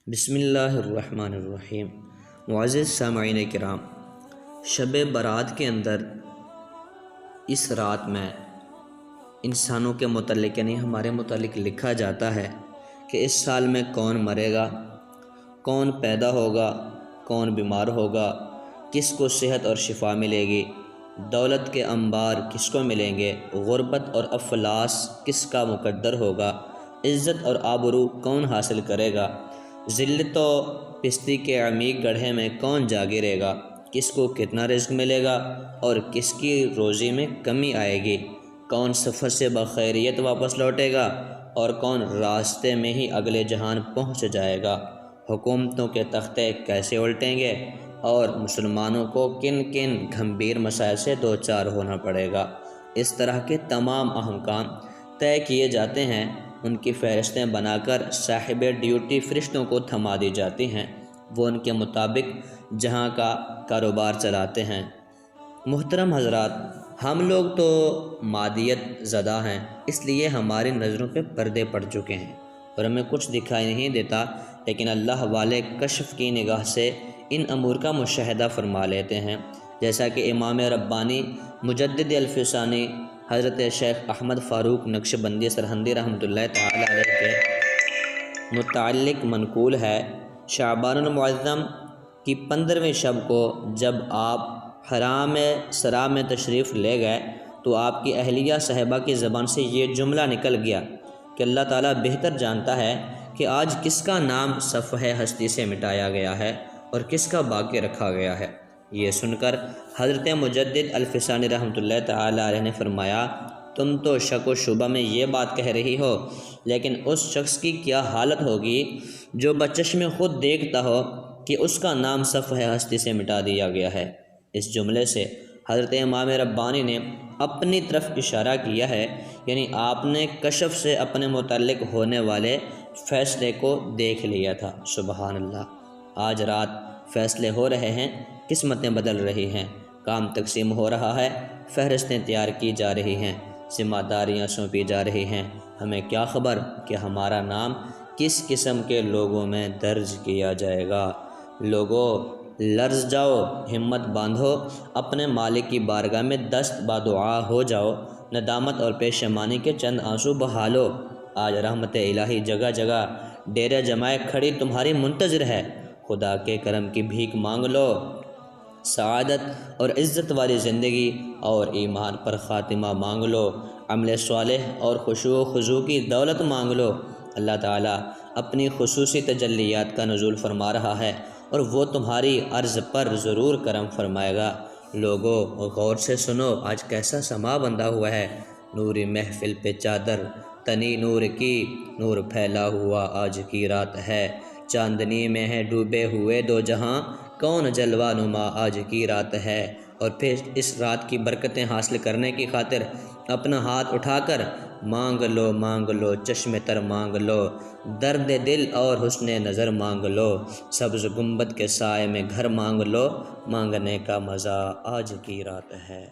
بسم اللہ الرحمن الرحیم۔ معزز سامعین کرام، شب برات کے اندر اس رات میں انسانوں کے متعلق یعنی ہمارے متعلق لکھا جاتا ہے کہ اس سال میں کون مرے گا، کون پیدا ہوگا، کون بیمار ہوگا، کس کو صحت اور شفا ملے گی، دولت کے انبار کس کو ملیں گے، غربت اور افلاس کس کا مقدر ہوگا، عزت اور آبرو کون حاصل کرے گا، ذلت و پستی کے عمیق گڑھے میں کون جا گرے گا، کس کو کتنا رزق ملے گا اور کس کی روزی میں کمی آئے گی، کون سفر سے بخیریت واپس لوٹے گا اور کون راستے میں ہی اگلے جہان پہنچ جائے گا، حکومتوں کے تختے کیسے الٹیں گے اور مسلمانوں کو کن کن گھمبیر مسائل سے دوچار ہونا پڑے گا۔ اس طرح کے تمام احکام طے کیے جاتے ہیں، ان کی فہرستیں بنا کر صاحب ڈیوٹی فرشتوں کو تھما دی جاتی ہیں، وہ ان کے مطابق جہاں کا کاروبار چلاتے ہیں۔ محترم حضرات، ہم لوگ تو مادیت زدہ ہیں، اس لیے ہماری نظروں پہ پردے پڑ چکے ہیں اور ہمیں کچھ دکھائی نہیں دیتا، لیکن اللہ والے کشف کی نگاہ سے ان امور کا مشاہدہ فرما لیتے ہیں، جیسا کہ امام ربانی مجدد الفسانی حضرت شیخ احمد فاروق نقشبندی سرہندی رحمۃ اللہ تعالی علیہ کے متعلق منقول ہے۔ شعبان المعظم کی 15ویں شب کو جب آپ حرام سرا میں تشریف لے گئے تو آپ کی اہلیہ صاحبہ کی زبان سے یہ جملہ نکل گیا کہ اللہ تعالیٰ بہتر جانتا ہے کہ آج کس کا نام صفحہ ہستی سے مٹایا گیا ہے اور کس کا باقی رکھا گیا ہے۔ یہ سن کر حضرت مجدد الفسانی رحمۃ اللہ تعالی علیہ نے فرمایا، تم تو شک و شبہ میں یہ بات کہہ رہی ہو، لیکن اس شخص کی کیا حالت ہوگی جو بچشم خود دیکھتا ہو کہ اس کا نام صفحہ ہستی سے مٹا دیا گیا ہے۔ اس جملے سے حضرت امام ربانی نے اپنی طرف اشارہ کیا ہے، یعنی آپ نے کشف سے اپنے متعلق ہونے والے فیصلے کو دیکھ لیا تھا۔ سبحان اللہ، آج رات فیصلے ہو رہے ہیں، قسمتیں بدل رہی ہیں، کام تقسیم ہو رہا ہے، فہرستیں تیار کی جا رہی ہیں، ذمہ داریاں سونپی جا رہی ہیں۔ ہمیں کیا خبر کہ ہمارا نام کس قسم کے لوگوں میں درج کیا جائے گا۔ لوگو لرز جاؤ، ہمت باندھو، اپنے مالک کی بارگاہ میں دست بادعا ہو جاؤ، ندامت اور پشیمانی کے چند آنسو بہا لو۔ آج رحمت الہی جگہ جگہ ڈیرے جمائے کھڑی تمہاری منتظر ہے، خدا کے کرم کی بھیک مانگ لو، سعادت اور عزت والی زندگی اور ایمان پر خاتمہ مانگ لو، عمل صالح اور خشوع و خضوع کی دولت مانگ لو۔ اللہ تعالیٰ اپنی خصوصی تجلیات کا نزول فرما رہا ہے اور وہ تمہاری عرض پر ضرور کرم فرمائے گا۔ لوگو غور سے سنو، آج کیسا سما بندھا ہوا ہے، نوری محفل پہ چادر تنی نور کی، نور پھیلا ہوا آج کی رات ہے، چاندنی میں ہے ڈوبے ہوئے دو جہاں، کون جلوہ نما آج کی رات ہے۔ اور پھر اس رات کی برکتیں حاصل کرنے کی خاطر اپنا ہاتھ اٹھا کر مانگ لو چشم تر مانگ لو، درد دل اور حسن نظر مانگ لو، سبز گنبد کے سائے میں گھر مانگ لو، مانگنے کا مزہ آج کی رات ہے۔